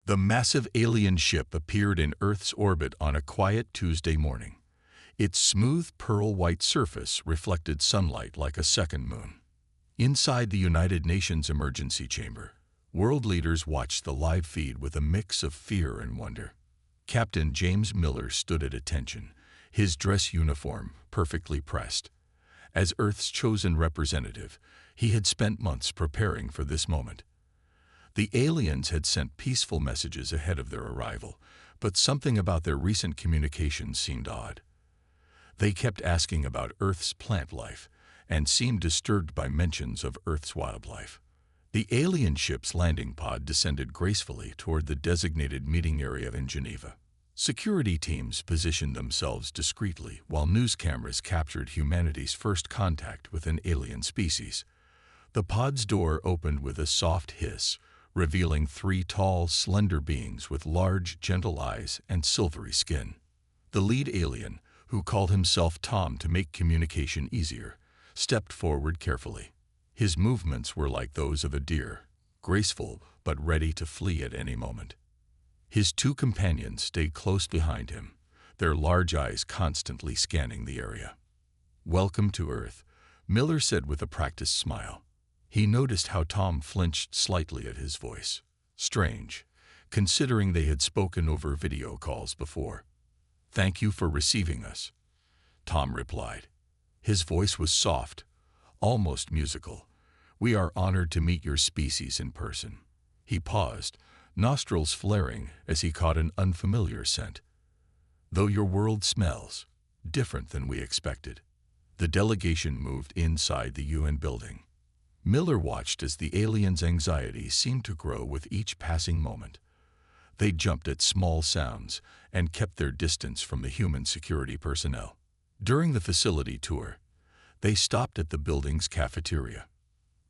The massive alien ship appeared in Earth's orbit on a quiet Tuesday morning. Its smooth pearl-white surface reflected sunlight like a second moon. Inside the United Nations Emergency Chamber, world leaders watched the live feed with a mix of fear and wonder. Captain James Miller stood at attention, his dress uniform perfectly pressed. As Earth's chosen representative, he had spent months preparing for this moment. The aliens had sent peaceful messages ahead of their arrival, but something about their recent communications seemed odd. They kept asking about Earth's plant life and seemed disturbed by mentions of Earth's wildlife. The alien ship's landing pod descended gracefully toward the designated meeting area in Geneva. Security teams positioned themselves discreetly while news cameras captured humanity's first contact with an alien species. The pod's door opened with a soft hiss, revealing three tall, slender beings with large, gentle eyes and silvery skin. The lead alien, who called himself Tom to make communication easier, stepped forward carefully. His movements were like those of a deer, graceful but ready to flee at any moment. His two companions stayed close behind him, their large eyes constantly scanning the area. "Welcome to Earth," Miller said with a practiced smile. He noticed how Tom flinched slightly at his voice. Strange, considering they had spoken over video calls before. "Thank you for receiving us," Tom replied. His voice was soft, almost musical. "We are honored to meet your species in person." He paused, nostrils flaring as he caught an unfamiliar scent. "Though your world smells different than we expected." The delegation moved inside the UN building. Miller watched as the aliens' anxiety seemed to grow with each passing moment. They jumped at small sounds and kept their distance from the human security personnel. During the facility tour, they stopped at the building's cafeteria.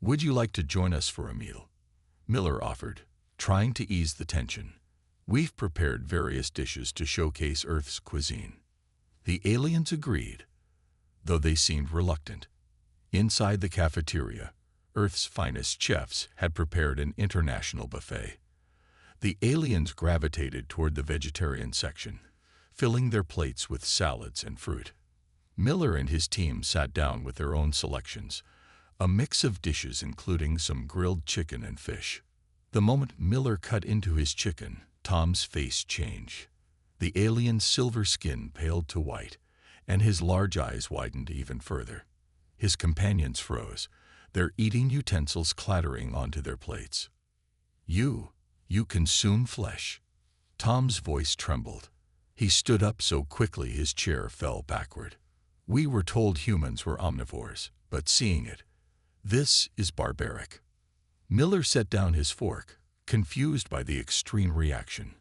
"Would you like to join us for a meal?" Miller offered, trying to ease the tension. "We've prepared various dishes to showcase Earth's cuisine." The aliens agreed, though they seemed reluctant. Inside the cafeteria, Earth's finest chefs had prepared an international buffet. The aliens gravitated toward the vegetarian section, filling their plates with salads and fruit. Miller and his team sat down with their own selections, a mix of dishes including some grilled chicken and fish. The moment Miller cut into his chicken, Tom's face changed. The alien's silver skin paled to white, and his large eyes widened even further. His companions froze, their eating utensils clattering onto their plates. You consume flesh." Tom's voice trembled. He stood up so quickly his chair fell backward. "We were told humans were omnivores, but seeing it, this is barbaric." Miller set down his fork, confused by the extreme reaction.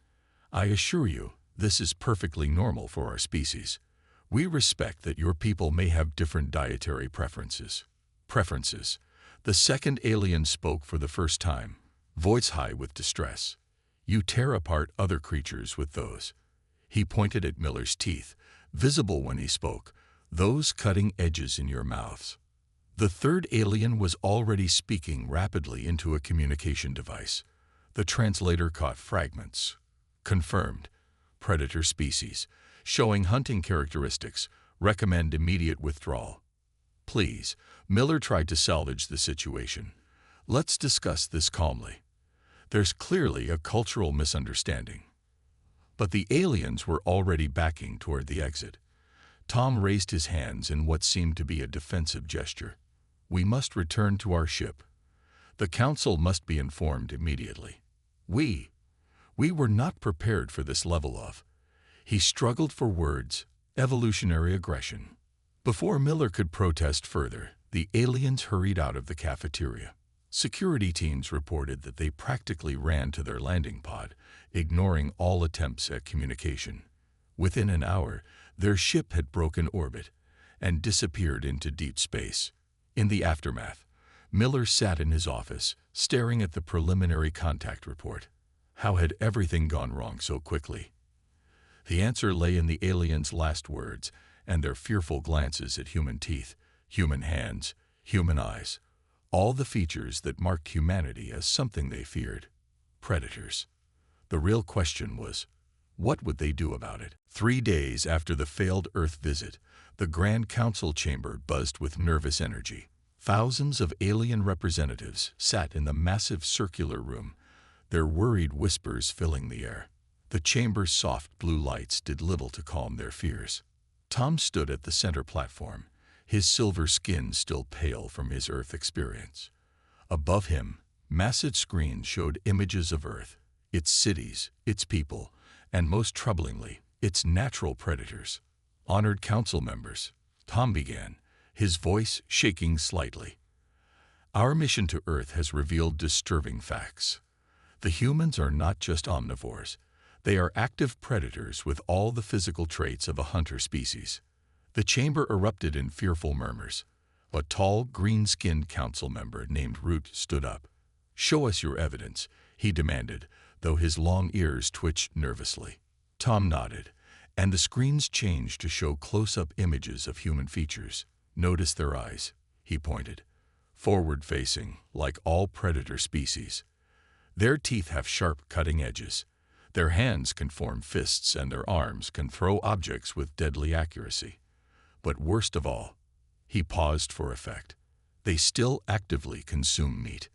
"I assure you, this is perfectly normal for our species. We respect that your people may have different dietary preferences." The second alien spoke for the first time, voice high with distress. "You tear apart other creatures with those." He pointed at Miller's teeth, visible when he spoke, "those cutting edges in your mouths." The third alien was already speaking rapidly into a communication device. The translator caught fragments. "Confirmed. Predator species. Showing hunting characteristics. Recommend immediate withdrawal." "Please," Miller tried to salvage the situation. "Let's discuss this calmly. There's clearly a cultural misunderstanding." But the aliens were already backing toward the exit. Tom raised his hands in what seemed to be a defensive gesture. "We must return to our ship. The council must be informed immediately. We were not prepared for this level of..." He struggled for words. "Evolutionary aggression." Before Miller could protest further, the aliens hurried out of the cafeteria. Security teams reported that they practically ran to their landing pod, ignoring all attempts at communication. Within an hour, their ship had broken orbit and disappeared into deep space. In the aftermath, Miller sat in his office, staring at the preliminary contact report. How had everything gone wrong so quickly? The answer lay in the aliens' last words and their fearful glances at human teeth, human hands, human eyes, all the features that marked humanity as something they feared. Predators. The real question was, what would they do about it? 3 days after the failed Earth visit, the Grand Council chamber buzzed with nervous energy. Thousands of alien representatives sat in the massive circular room, their worried whispers filling the air. The chamber's soft blue lights did little to calm their fears. Tom stood at the center platform, his silver skin still pale from his Earth experience. Above him, massive screens showed images of Earth, its cities, its people, and most troublingly, its natural predators. Honored council members, Tom began, his voice shaking slightly. Our mission to Earth has revealed disturbing facts. The humans are not just omnivores. They are active predators with all the physical traits of a hunter species. The chamber erupted in fearful murmurs. A tall, green-skinned council member named Root stood up. "Show us your evidence," he demanded, though his long ears twitched nervously. Tom nodded, and the screens changed to show close-up images of human features. "Notice their eyes," he pointed. "Forward-facing, like all predator species. Their teeth have sharp, cutting edges. Their hands can form fists and their arms can throw objects with deadly accuracy. But worst of all," he paused for effect, "they still actively consume meat."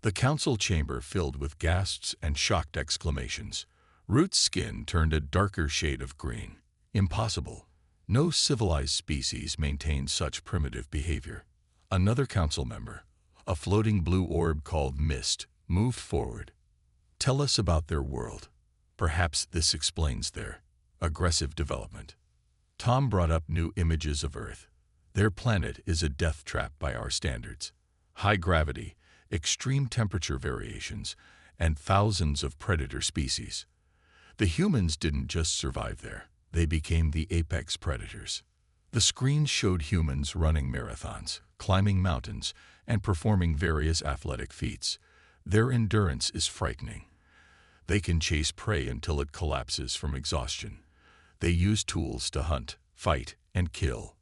The council chamber filled with gasps and shocked exclamations. Root's skin turned a darker shade of green. Impossible. No civilized species maintains such primitive behavior. Another council member, a floating blue orb called Mist, moved forward. "Tell us about their world. Perhaps this explains their aggressive development." Tom brought up new images of Earth. "Their planet is a death trap by our standards. High gravity, extreme temperature variations, and thousands of predator species. The humans didn't just survive there. They became the apex predators." The screens showed humans running marathons, climbing mountains, and performing various athletic feats. Their endurance is frightening. They can chase prey until it collapses from exhaustion. They use tools to hunt, fight, and kill.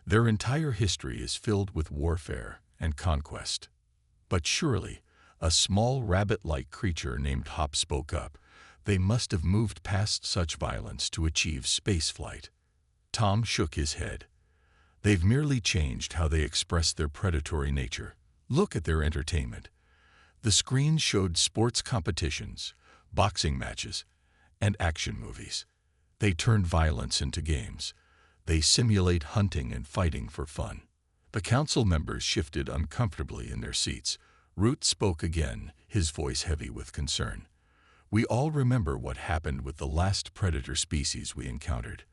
Their entire history is filled with warfare and conquest. But surely, a small rabbit-like creature named Hop spoke up. They must have moved past such violence to achieve spaceflight. Tom shook his head. "They've merely changed how they express their predatory nature. Look at their entertainment." The screens showed sports competitions, boxing matches, and action movies. They turned violence into games. They simulate hunting and fighting for fun. The council members shifted uncomfortably in their seats. Root spoke again, his voice heavy with concern. "We all remember what happened with the last predator species we encountered.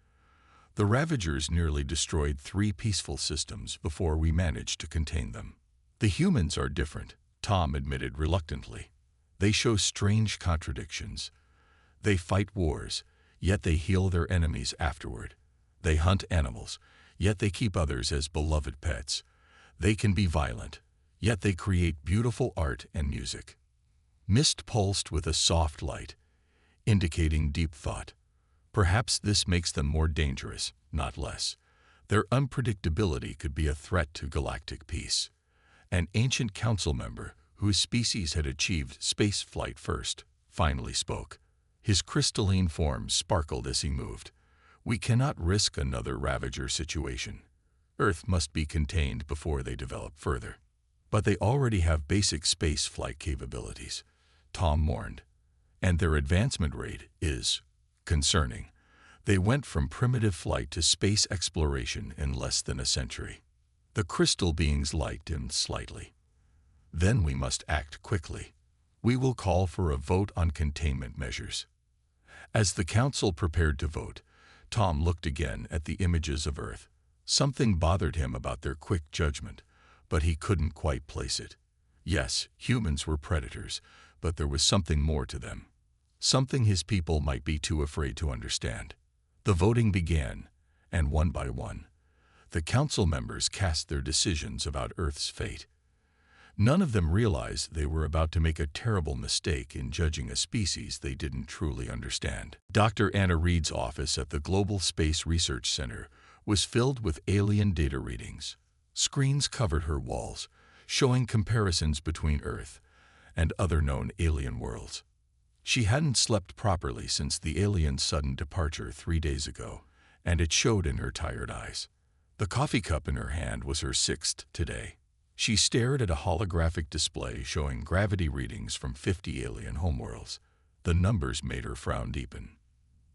The Ravagers nearly destroyed 3 peaceful systems before we managed to contain them. The humans are different," Tom admitted reluctantly. "They show strange contradictions. They fight wars, yet they heal their enemies afterward. They hunt animals, yet they keep others as beloved pets. They can be violent, yet they create beautiful art and music." Mist pulsed with a soft light, indicating deep thought. "Perhaps this makes them more dangerous, not less. Their unpredictability could be a threat to galactic peace." An ancient council member, whose species had achieved space flight first, finally spoke. His crystalline form sparkled as he moved. "We cannot risk another Ravager situation. Earth must be contained before they develop further." "But they already have basic space flight capabilities," Tom mourned. "And their advancement rate is concerning. They went from primitive flight to space exploration in less than a century." The crystal being's light dimmed slightly. "Then we must act quickly. We will call for a vote on containment measures." As the council prepared to vote, Tom looked again at the images of Earth. Something bothered him about their quick judgment, but he couldn't quite place it. Yes, humans were predators, but there was something more to them. Something his people might be too afraid to understand. The voting began, and one by one, the council members cast their decisions about Earth's fate. None of them realized they were about to make a terrible mistake in judging a species they didn't truly understand. Dr. Anna Reed's office at the Global Space Research Center was filled with alien data readings. Screens covered her walls, showing comparisons between Earth and other known alien worlds. She hadn't slept properly since the alien's sudden departure 3 days ago, and it showed in her tired eyes. The coffee cup in her hand was her sixth today. She stared at a holographic display showing gravity readings from 50 alien homeworlds. The numbers made her frown deepen.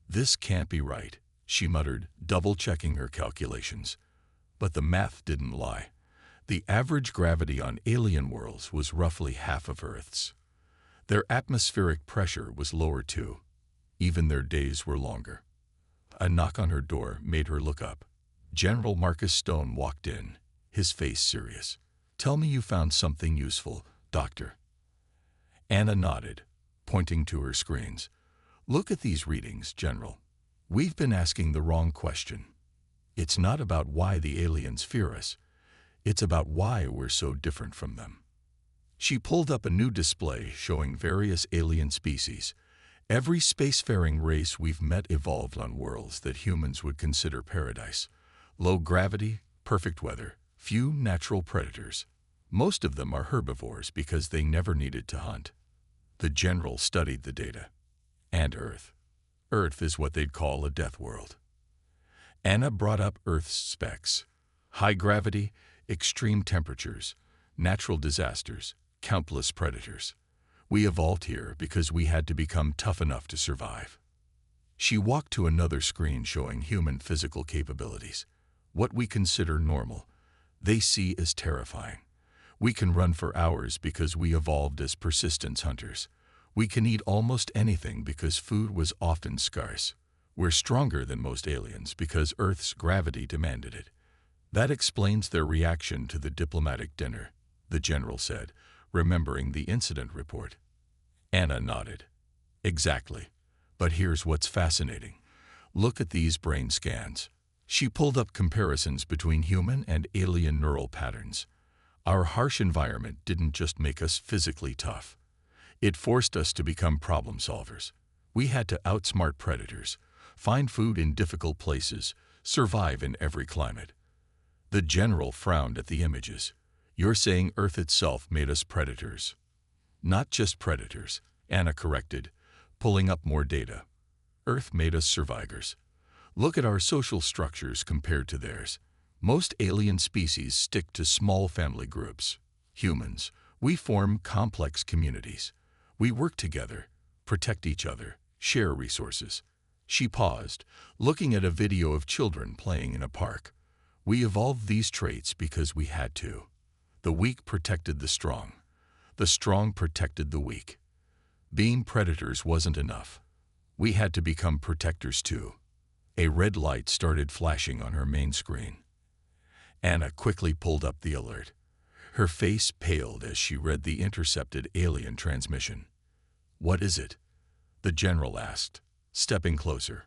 "This can't be right," she muttered, double-checking her calculations. But the math didn't lie. The average gravity on alien worlds was roughly half of Earth's. Their atmospheric pressure was lower too. Even their days were longer. A knock on her door made her look up. General Marcus Stone walked in, his face serious. "Tell me you found something useful, Doctor." Anna nodded, pointing to her screens. "Look at these readings, General. We've been asking the wrong question. It's not about why the aliens fear us. It's about why we're so different from them." She pulled up a new display showing various alien species. Every spacefaring race we've met evolved on worlds that humans would consider paradise. Low gravity, perfect weather, few natural predators. Most of them are herbivores because they never needed to hunt. The general studied the data. And Earth. Earth is what they'd call a death world. Anna brought up Earth's specs. High gravity, extreme temperatures, natural disasters, countless predators. We evolved here because we had to become tough enough to survive. She walked to another screen showing human physical capabilities. What we consider normal, they see as terrifying. We can run for hours because we evolved as persistence hunters. We can eat almost anything because food was often scarce. We're stronger than most aliens because Earth's gravity demanded it. That explains their reaction to the diplomatic dinner, the general said, remembering the incident report. Anna nodded. Exactly. But here's what's fascinating. Look at these brain scans. She pulled up comparisons between human and alien neural patterns. Our harsh environment didn't just make us physically tough. It forced us to become problem solvers. We had to outsmart predators, find food in difficult places, survive in every climate. The general frowned at the images. "You're saying Earth itself made us predators." "Not just predators," Anna corrected, pulling up more data. "Earth made us survivors. Look at our social structures compared to theirs. Most alien species stick to small family groups. Humans, we form complex communities. We work together, protect each other, share resources." She paused, looking at a video of children playing in a park. "We evolved these traits because we had to. The weak protected the strong. The strong protected the weak. Being predators wasn't enough. We had to become protectors too." A red light started flashing on her main screen. Anna quickly pulled up the alert. Her face paled as she read the intercepted alien transmission. "What is it?" the general asked, stepping closer.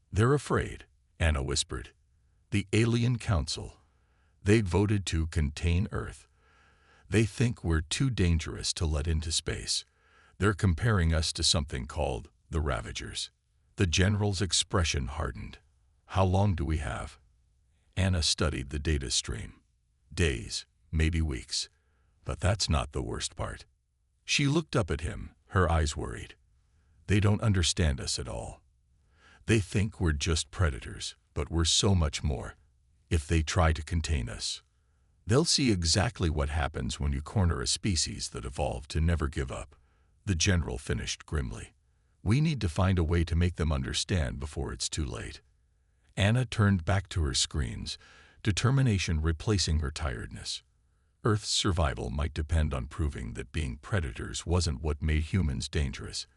"They're afraid," Anna whispered. "The Alien Council. They'd voted to contain Earth. They think we're too dangerous to let into space. They're comparing us to something called the Ravagers." The general's expression hardened. "How long do we have?" Anna studied the data stream. "Days, maybe weeks. But that's not the worst part." She looked up at him, her eyes worried. "They don't understand us at all. They think we're just predators, but we're so much more. If they try to contain us, they'll see exactly what happens when you corner a species that evolved to never give up." The general finished grimly. "We need to find a way to make them understand before it's too late." Anna turned back to her screens, determination replacing her tiredness. Earth's survival might depend on proving that being predators wasn't what made humans dangerous.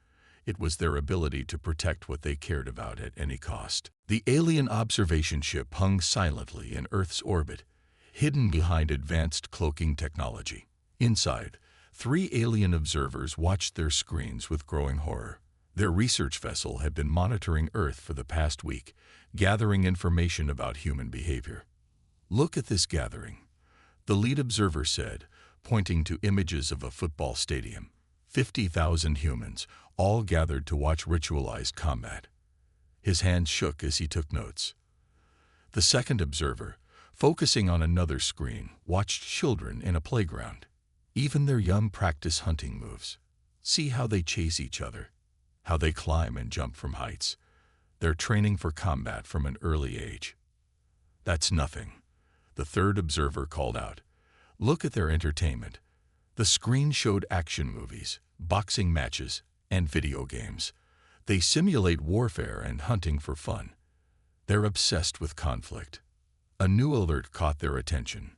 It was their ability to protect what they cared about at any cost. The alien observation ship hung silently in Earth's orbit, hidden behind advanced cloaking technology. Inside, 3 alien observers watched their screens with growing horror. Their research vessel had been monitoring Earth for the past week, gathering information about human behavior. "Look at this gathering," the lead observer said, pointing to images of a football stadium. 50,000 humans, all gathered to watch ritualized combat. His hands shook as he took notes. The second observer, focusing on another screen, watched children in a playground. Even their young practice hunting moves. "See how they chase each other. how they climb and jump from heights. They're training for combat from an early age. That's nothing, the third observer called out. Look at their entertainment. The screen showed action movies, boxing matches, and video games. They simulate warfare and hunting for fun. They're obsessed with conflict. A new alert caught their attention.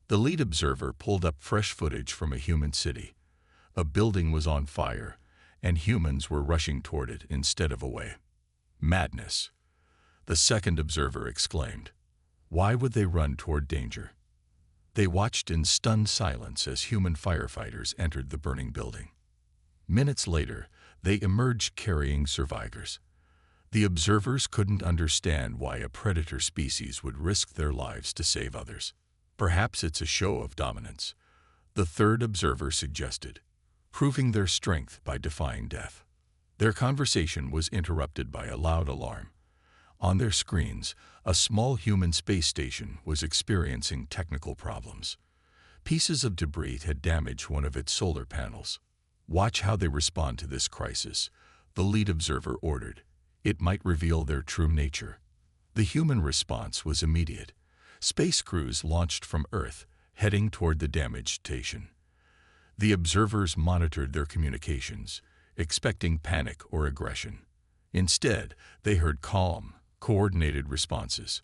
The lead observer pulled up fresh footage from a human city. A building was on fire, and humans were rushing toward it instead of away. Madness, the second observer exclaimed. Why would they run toward danger? They watched in stunned silence as human firefighters entered the burning building. Minutes later, they emerged carrying survivors. The observers couldn't understand why a predator species would risk their lives to save others. Perhaps it's a show of dominance, the third observer suggested, proving their strength by defying death. Their conversation was interrupted by a loud alarm. On their screens, a small human space station was experiencing technical problems. Pieces of debris had damaged one of its solar panels. Watch how they respond to this crisis, the lead observer ordered. It might reveal their true nature. The human response was immediate. Space crews launched from Earth, heading toward the damaged station. The observers monitored their communications, expecting panic or aggression. Instead, they heard calm, coordinated responses.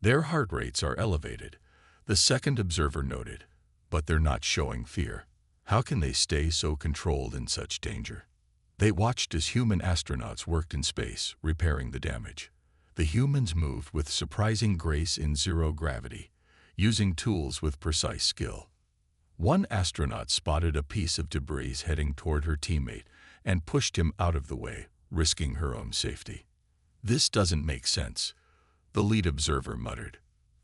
Their heart rates are elevated, the second observer noted, but they're not showing fear. How can they stay so controlled in such danger? They watched as human astronauts worked in space, repairing the damage. The humans moved with surprising grace in zero gravity, using tools with precise skill. One astronaut spotted a piece of debris heading toward her teammate and pushed him out of the way, risking her own safety. This doesn't make sense, the lead observer muttered.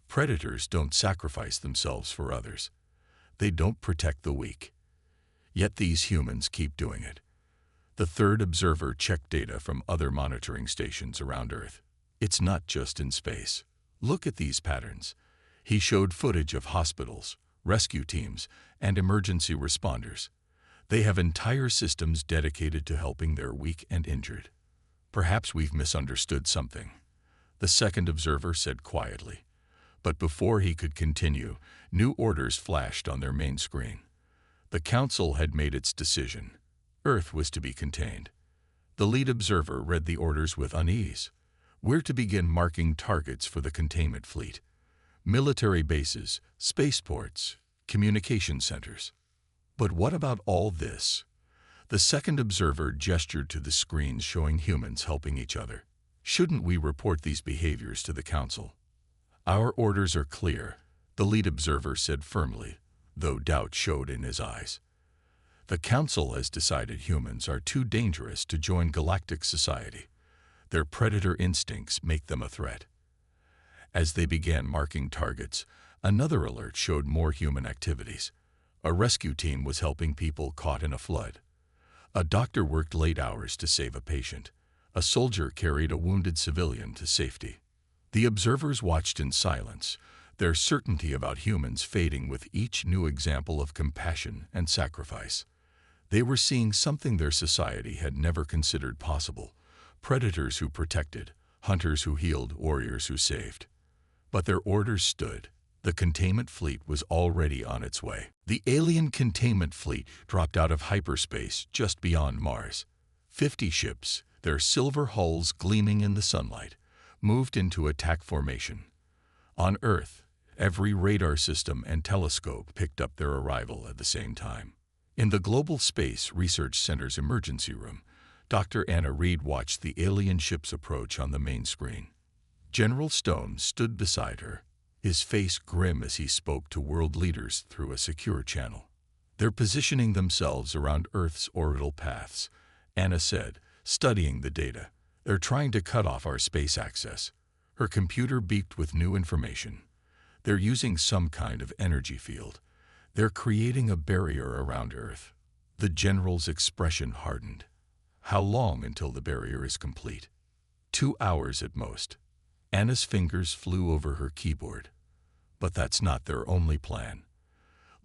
Predators don't sacrifice themselves for others. They don't protect the weak. Yet these humans keep doing it. The third observer checked data from other monitoring stations around Earth. It's not just in space. Look at these patterns. He showed footage of hospitals, rescue teams, and emergency responders. They have entire systems dedicated to helping their weak and injured. Perhaps we've misunderstood something, the second observer said quietly. But before he could continue, new orders flashed on their main screen. The Council had made its decision. Earth was to be contained. The lead observer read the orders with unease. We're to begin marking targets for the containment fleet. Military bases, spaceports, communication centers. But what about all this? The second observer gestured to the screens showing humans helping each other. Shouldn't we report these behaviors to the Council? Our orders are clear, the lead observer said firmly, though doubt showed in his eyes. The Council has decided humans are too dangerous to join galactic society. Their predator instincts make them a threat. As they began marking targets, another alert showed more human activities. A rescue team was helping people caught in a flood. A doctor worked late hours to save a patient. A soldier carried a wounded civilian to safety. The observers watched in silence, their certainty about humans fading with each new example of compassion and sacrifice. They were seeing something their society had never considered possible: predators who protected, hunters who healed, warriors who saved. But their orders stood. The containment fleet was already on its way. The alien containment fleet dropped out of hyperspace just beyond Mars. 50 ships, their silver hulls gleaming in the sunlight, moved into attack formation. On Earth, every radar system and telescope picked up their arrival at the same time. In the Global Space Research Center's emergency room, Dr. Anna Reed watched the alien ships approach on the main screen. General Stone stood beside her, his face grim as he spoke to world leaders through a secure channel. They're positioning themselves around Earth's orbital paths, Anna said, studying the data. They're trying to cut off our space access. Her computer beeped with new information. They're using some kind of energy field. They're creating a barrier around Earth. The general's expression hardened. How long until the barrier is complete? 2 hours at most. Anna's fingers flew over her keyboard. But that's not their only plan.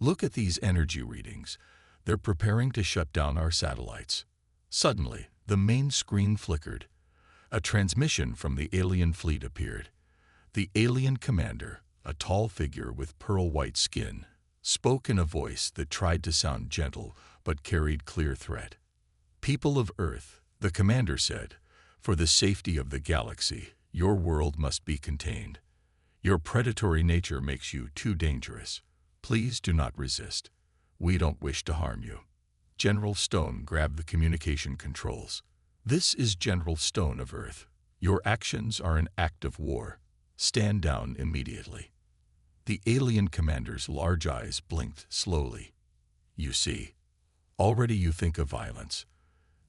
Look at these energy readings. They're preparing to shut down our satellites. Suddenly, The main screen flickered. A transmission from the alien fleet appeared. The alien commander, a tall figure with pearl-white skin, spoke in a voice that tried to sound gentle but carried clear threat. "People of Earth," the commander said, "for the safety of the galaxy, your world must be contained. Your predatory nature makes you too dangerous. Please do not resist. We don't wish to harm you." General Stone grabbed the communication controls. "This is General Stone of Earth. Your actions are an act of war. Stand down immediately." The alien commander's large eyes blinked slowly. "You see, already you think of violence.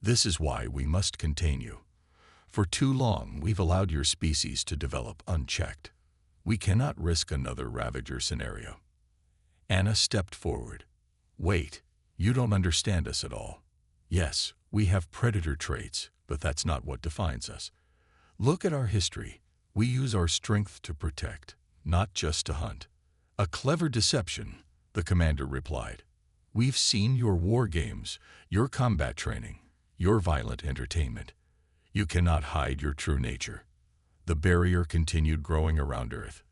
This is why we must contain you. For too long, we've allowed your species to develop unchecked. We cannot risk another Ravager scenario." Anna stepped forward. "Wait, you don't understand us at all. Yes, we have predator traits, but that's not what defines us. Look at our history. We use our strength to protect, not just to hunt." "A clever deception," the commander replied. "We've seen your war games, your combat training, your violent entertainment. You cannot hide your true nature." The barrier continued growing around Earth.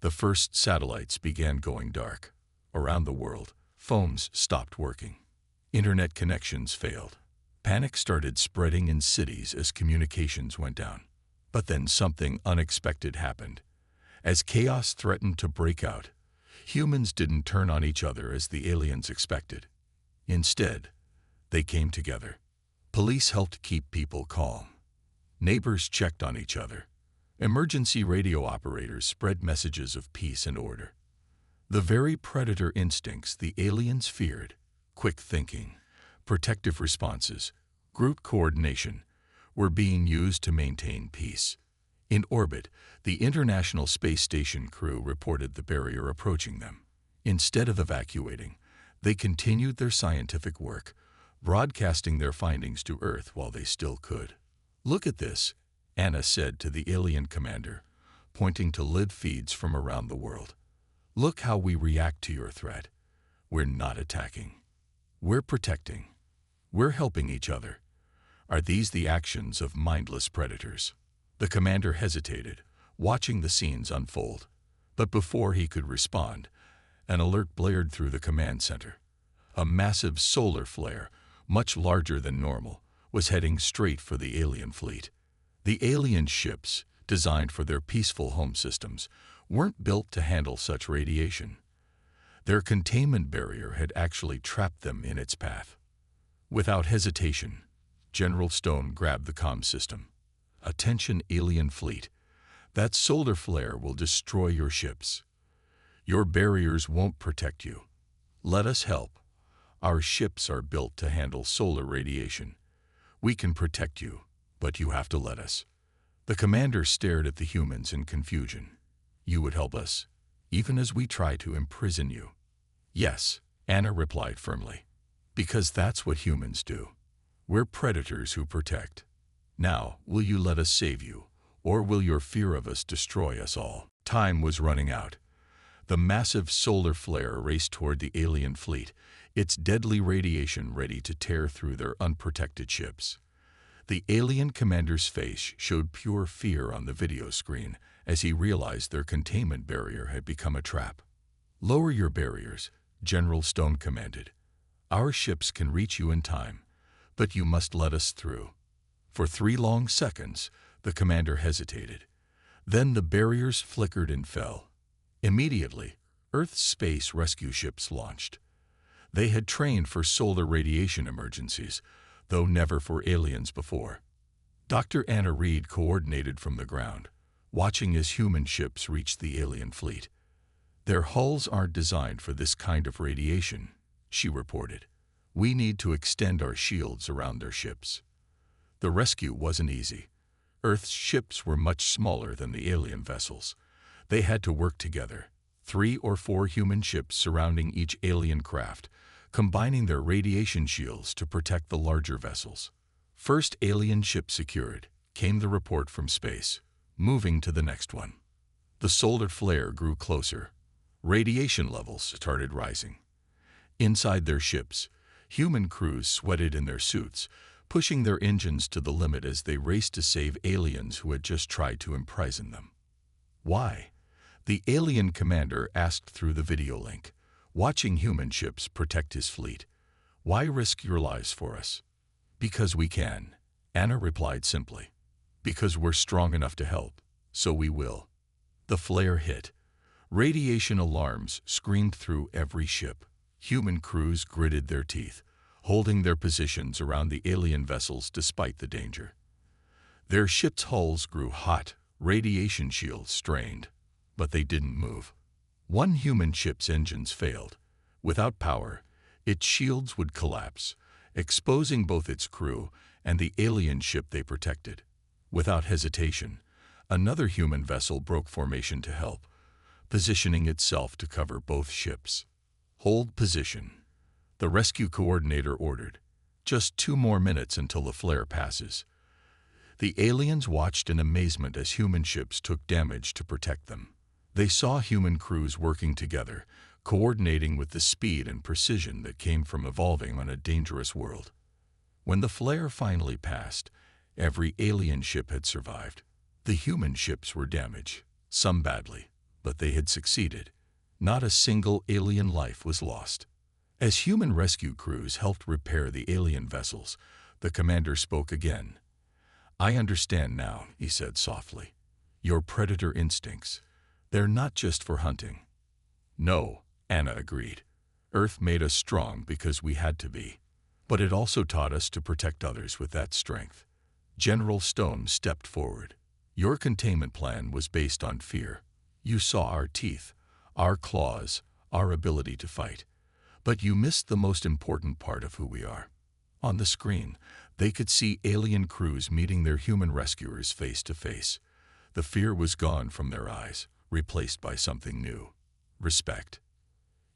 The first satellites began going dark. Around the world, phones stopped working. Internet connections failed. Panic started spreading in cities as communications went down. But then something unexpected happened. As chaos threatened to break out, humans didn't turn on each other as the aliens expected. Instead, they came together. Police helped keep people calm. Neighbors checked on each other. Emergency radio operators spread messages of peace and order. The very predator instincts the aliens feared, quick thinking, protective responses, group coordination, were being used to maintain peace. In orbit, the International Space Station crew reported the barrier approaching them. Instead of evacuating, they continued their scientific work, broadcasting their findings to Earth while they still could. "Look at this," Anna said to the alien commander, pointing to live feeds from around the world. "Look how we react to your threat. We're not attacking. We're protecting. We're helping each other. Are these the actions of mindless predators?" The commander hesitated, watching the scenes unfold. But before he could respond, an alert blared through the command center. A massive solar flare, much larger than normal, was heading straight for the alien fleet. The alien ships, designed for their peaceful home systems, weren't built to handle such radiation. Their containment barrier had actually trapped them in its path. Without hesitation, General Stone grabbed the comm system. "Attention, alien fleet. That solar flare will destroy your ships. Your barriers won't protect you. Let us help. Our ships are built to handle solar radiation. We can protect you, but you have to let us." The commander stared at the humans in confusion. "You would help us, even as we try to imprison you?" "Yes," Anna replied firmly. "Because that's what humans do. We're predators who protect. Now, will you let us save you, or will your fear of us destroy us all?" Time was running out. The massive solar flare raced toward the alien fleet, its deadly radiation ready to tear through their unprotected ships. The alien commander's face showed pure fear on the video screen as he realized their containment barrier had become a trap. "Lower your barriers," General Stone commanded. "Our ships can reach you in time, but you must let us through." For 3 long seconds, the commander hesitated. Then the barriers flickered and fell. Immediately, Earth's space rescue ships launched. They had trained for solar radiation emergencies, though never for aliens before. Dr. Anna Reed coordinated from the ground, watching as human ships reached the alien fleet. "Their hulls aren't designed for this kind of radiation," she reported. "We need to extend our shields around their ships." The rescue wasn't easy. Earth's ships were much smaller than the alien vessels. They had to work together, 3 or 4 human ships surrounding each alien craft, combining their radiation shields to protect the larger vessels. First alien ship secured, came the report from space, moving to the next one. The solar flare grew closer. Radiation levels started rising. Inside their ships, human crews sweated in their suits, pushing their engines to the limit as they raced to save aliens who had just tried to imprison them. Why? The alien commander asked through the video link, watching human ships protect his fleet. Why risk your lives for us? Because we can, Anna replied simply. Because we're strong enough to help, so we will. The flare hit. Radiation alarms screamed through every ship. Human crews gritted their teeth, holding their positions around the alien vessels despite the danger. Their ships' hulls grew hot, radiation shields strained, but they didn't move. One human ship's engines failed. Without power, its shields would collapse, exposing both its crew and the alien ship they protected. Without hesitation, another human vessel broke formation to help, positioning itself to cover both ships. Hold position, the rescue coordinator ordered. Just 2 more minutes until the flare passes. The aliens watched in amazement as human ships took damage to protect them. They saw human crews working together, coordinating with the speed and precision that came from evolving on a dangerous world. When the flare finally passed, every alien ship had survived. The human ships were damaged, some badly, but they had succeeded. Not a single alien life was lost. As human rescue crews helped repair the alien vessels, the commander spoke again. I understand now, he said softly. Your predator instincts, they're not just for hunting. No, Anna agreed. Earth made us strong because we had to be. But it also taught us to protect others with that strength. General Stone stepped forward. Your containment plan was based on fear. You saw our teeth, our claws, our ability to fight. But you missed the most important part of who we are. On the screen, they could see alien crews meeting their human rescuers face to face. The fear was gone from their eyes, replaced by something new. Respect.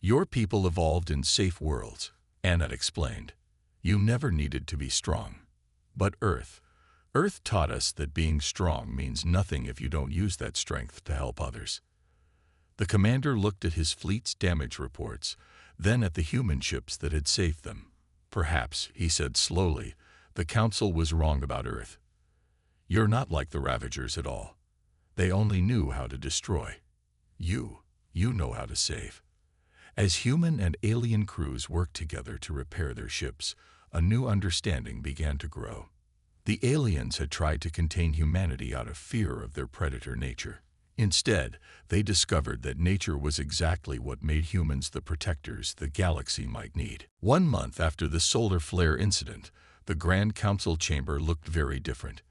Your people evolved in safe worlds, Anna explained. You never needed to be strong. But Earth taught us that being strong means nothing if you don't use that strength to help others. The commander looked at his fleet's damage reports, then at the human ships that had saved them. Perhaps, he said slowly, the Council was wrong about Earth. You're not like the Ravagers at all. They only knew how to destroy. You know how to save. As human and alien crews worked together to repair their ships, a new understanding began to grow. The aliens had tried to contain humanity out of fear of their predator nature. Instead, they discovered that nature was exactly what made humans the protectors the galaxy might need. 1 month after the solar flare incident, the Grand Council chamber looked very different.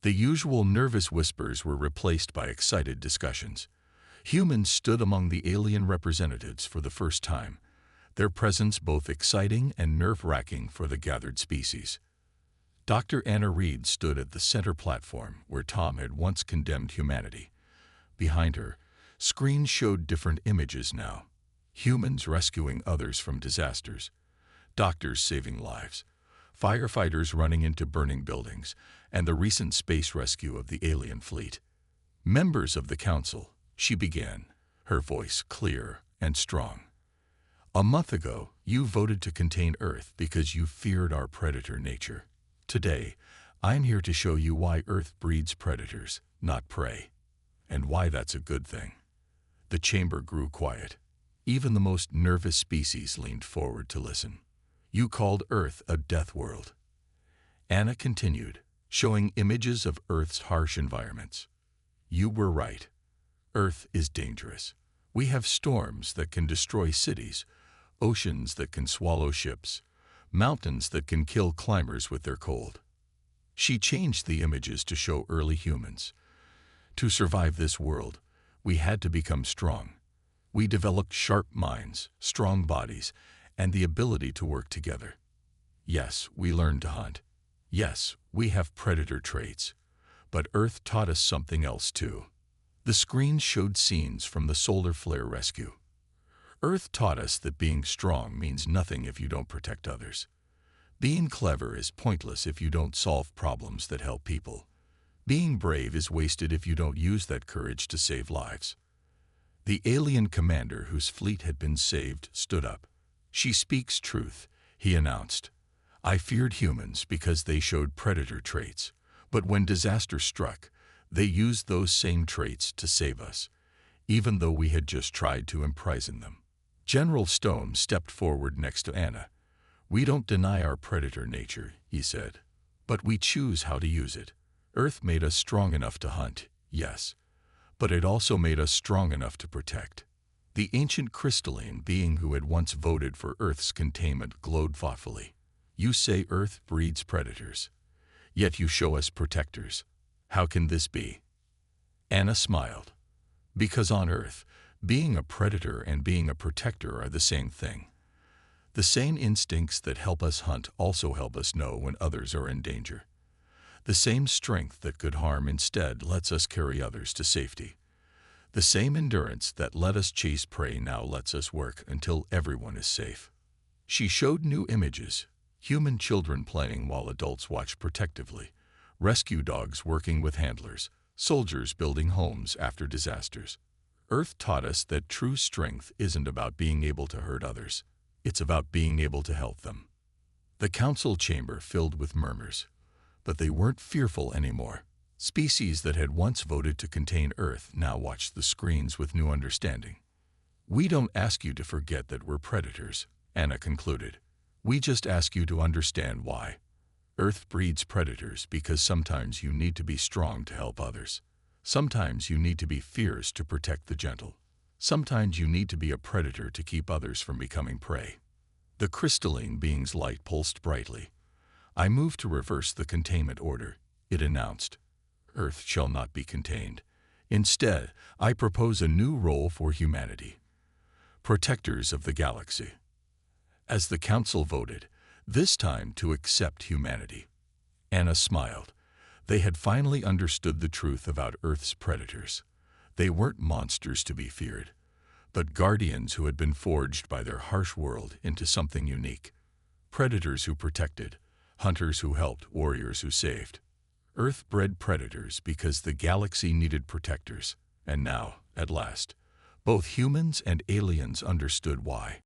The usual nervous whispers were replaced by excited discussions. Humans stood among the alien representatives for the first time, their presence both exciting and nerve-wracking for the gathered species. Dr. Anna Reed stood at the center platform where Tom had once condemned humanity. Behind her, screens showed different images now. Humans rescuing others from disasters, doctors saving lives, firefighters running into burning buildings, and the recent space rescue of the alien fleet. Members of the Council, she began, her voice clear and strong. A month ago, you voted to contain Earth because you feared our predator nature. Today, I'm here to show you why Earth breeds predators, not prey, and why that's a good thing. The chamber grew quiet. Even the most nervous species leaned forward to listen. You called Earth a death world. Anna continued, showing images of Earth's harsh environments. You were right. Earth is dangerous. We have storms that can destroy cities, oceans that can swallow ships, mountains that can kill climbers with their cold. She changed the images to show early humans. To survive this world, we had to become strong. We developed sharp minds, strong bodies, and the ability to work together. Yes, we learned to hunt. Yes, we have predator traits. But Earth taught us something else too. The screen showed scenes from the solar flare rescue. Earth taught us that being strong means nothing if you don't protect others. Being clever is pointless if you don't solve problems that help people. Being brave is wasted if you don't use that courage to save lives. The alien commander whose fleet had been saved stood up. She speaks truth, he announced. I feared humans because they showed predator traits, but when disaster struck, they used those same traits to save us, even though we had just tried to imprison them. General Stone stepped forward next to Anna. We don't deny our predator nature, he said, but we choose how to use it. Earth made us strong enough to hunt, yes, but it also made us strong enough to protect. The ancient crystalline being who had once voted for Earth's containment glowed thoughtfully. You say Earth breeds predators, yet you show us protectors. How can this be? Anna smiled. Because on Earth, being a predator and being a protector are the same thing. The same instincts that help us hunt also help us know when others are in danger. The same strength that could harm instead lets us carry others to safety. The same endurance that let us chase prey now lets us work until everyone is safe. She showed new images, human children playing while adults watch protectively, rescue dogs working with handlers, soldiers building homes after disasters. Earth taught us that true strength isn't about being able to hurt others. It's about being able to help them. The council chamber filled with murmurs, but they weren't fearful anymore. Species that had once voted to contain Earth now watched the screens with new understanding. We don't ask you to forget that we're predators, Anna concluded. We just ask you to understand why. Earth breeds predators because sometimes you need to be strong to help others. Sometimes you need to be fierce to protect the gentle. Sometimes you need to be a predator to keep others from becoming prey. The crystalline being's light pulsed brightly. I move to reverse the containment order, it announced. Earth shall not be contained. Instead, I propose a new role for humanity. Protectors of the galaxy. As the council voted, this time to accept humanity. Anna smiled. They had finally understood the truth about Earth's predators. They weren't monsters to be feared, but guardians who had been forged by their harsh world into something unique. Predators who protected, hunters who helped, warriors who saved. Earth bred predators because the galaxy needed protectors, and now, at last, both humans and aliens understood why.